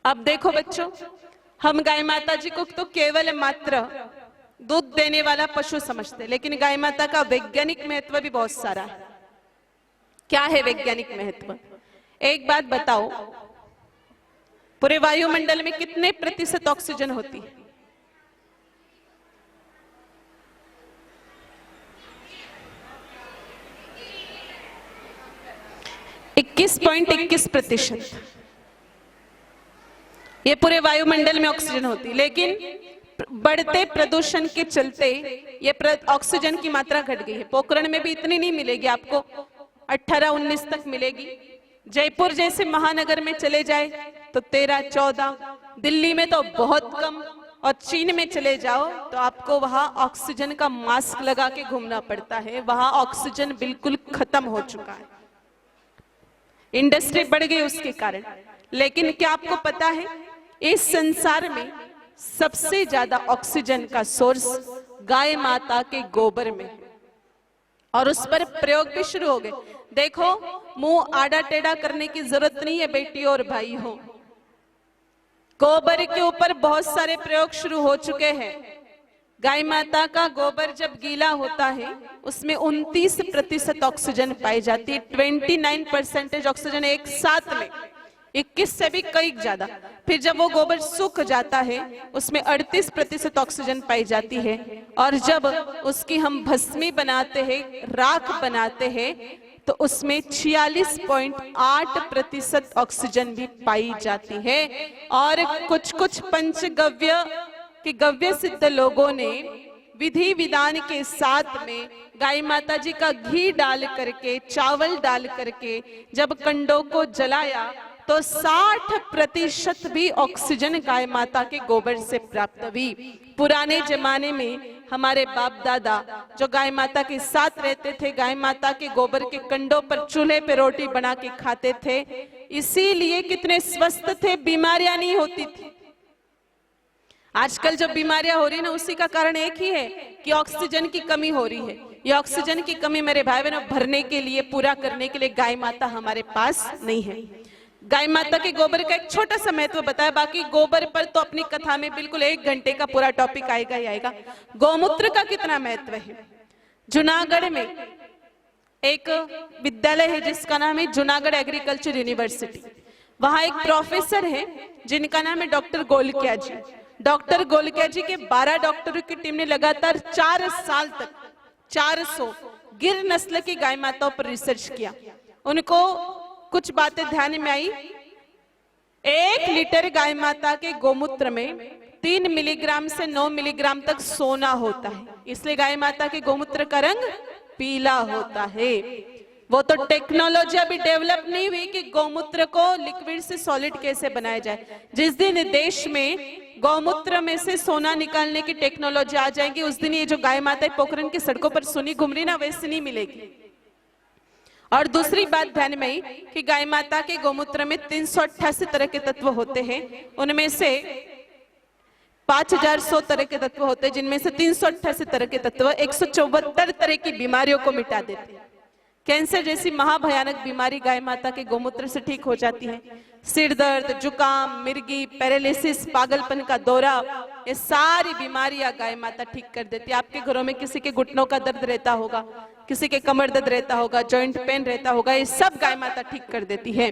अब देखो बच्चों, हम गाय माता जी को तो केवल मात्र दूध देने वाला पशु समझते, लेकिन गाय माता का वैज्ञानिक महत्व भी बहुत सारा है। क्या है वैज्ञानिक महत्व? एक बात बताओ, पूरे वायुमंडल में कितने प्रतिशत ऑक्सीजन होती है? 21.21%। ये पूरे वायुमंडल में ऑक्सीजन होती है, लेकिन बढ़ते प्रदूषण के चलते ये ऑक्सीजन की मात्रा घट गई है। पोखरण में भी इतनी नहीं मिलेगी आपको, 18-19 तक मिलेगी। जयपुर जैसे महानगर में चले जाए तो 13-14, दिल्ली में तो बहुत कम, और चीन में चले जाओ तो आपको वहां ऑक्सीजन का मास्क लगा के घूमना पड़ता है। वहां ऑक्सीजन बिल्कुल खत्म हो चुका है, इंडस्ट्री बढ़ गई उसके कारण। लेकिन क्या आपको पता है, इस संसार में सबसे ज्यादा ऑक्सीजन का सोर्स गाय माता के गोबर में, और उस पर प्रयोग भी शुरू हो गए। देखो, मुंह आड़ा टेढ़ा करने की जरूरत नहीं है बेटी और भाई हो, गोबर के ऊपर बहुत सारे प्रयोग शुरू हो चुके हैं। गाय माता का गोबर जब गीला होता है उसमें 29% ऑक्सीजन पाई जाती है, 29% ऑक्सीजन एक साथ में, 21 से भी कई ज्यादा। फिर जब वो गोबर सूख जाता है उसमें 38% ऑक्सीजन पाई जाती है, और जब उसकी हम भस्मी बनाते हैं, राख बनाते हैं, तो उसमें 46.8% ऑक्सीजन भी पाई जाती है। और कुछ कुछ पंचगव्य कि गव्य सिद्ध लोगों ने विधि विधान के साथ में गाय माता जी का घी डाल करके, चावल डाल करके जब कंडों को जलाया तो 60% भी ऑक्सीजन गाय माता के गोबर से प्राप्त हुई। पुराने जमाने में हमारे बाप दादा जो गाय माता के साथ रहते थे, गाय माता के गोबर के कंडों पर चूल्हे पे रोटी बना के खाते थे, इसीलिए कितने स्वस्थ थे, बीमारियां नहीं होती थी। आजकल जो बीमारियां हो रही है ना, उसी का कारण एक ही है कि ऑक्सीजन की कमी हो रही है। ये ऑक्सीजन की कमी मेरे भाई बहनों भरने के लिए, पूरा करने के लिए गाय माता हमारे पास नहीं है। गाय माता के गोबर का एक छोटा सा महत्व बताया, बाकी गोबर पर तो अपनी कथा में बिल्कुल 1 घंटे का पूरा टॉपिक आएगा ही आएगा। गौमूत्र का कितना महत्व है? जूनागढ़ में एक विद्यालय है जिसका नाम है जूनागढ़ एग्रीकल्चर यूनिवर्सिटी। वहां एक प्रोफेसर है जिनका नाम है डॉक्टर गोलकिया जी। डॉक्टर गोलकिया जी के 12 डॉक्टरों की टीम ने लगातार 4 साल तक 400 गिर नस्ल की गाय माताओं पर रिसर्च किया। उनको कुछ बातें ध्यान में आई। 1 लीटर गाय माता के गोमूत्र में 3 मिलीग्राम से 9 मिलीग्राम तक सोना होता है, इसलिए गाय माता के गोमूत्र का रंग पीला होता है। वो तो टेक्नोलॉजी अभी डेवलप नहीं हुई कि गोमूत्र को लिक्विड से सॉलिड कैसे बनाया जाए। जिस दिन देश में गौमूत्र में से सोना निकालने की टेक्नोलॉजी आ जाएगी, उस दिन ये जो गाय माता पोखरण की सड़कों पर सुनी घूम रही ना, वैसे नहीं मिलेगी। और दूसरी बात ध्यान में आई कि गाय माता के गोमूत्र में 388 तरह के तत्व होते हैं, उनमें से 5100 तरह के तत्व होते हैं, जिनमें से 388 तरह के तत्व 174 तरह की बीमारियों को मिटा देते हैं। कैंसर जैसी महाभयानक बीमारी गाय माता के गोमूत्र से ठीक हो जाती है। सिर दर्द, जुकाम, मिर्गी, पैरालिसिस, पागलपन का दौरा, ये सारी बीमारियां गाय माता ठीक कर देती है। आपके घरों में किसी के घुटनों का दर्द रहता होगा, किसी के कमर दर्द रहता होगा, जॉइंट पेन रहता होगा, ये सब गाय माता ठीक कर देती है।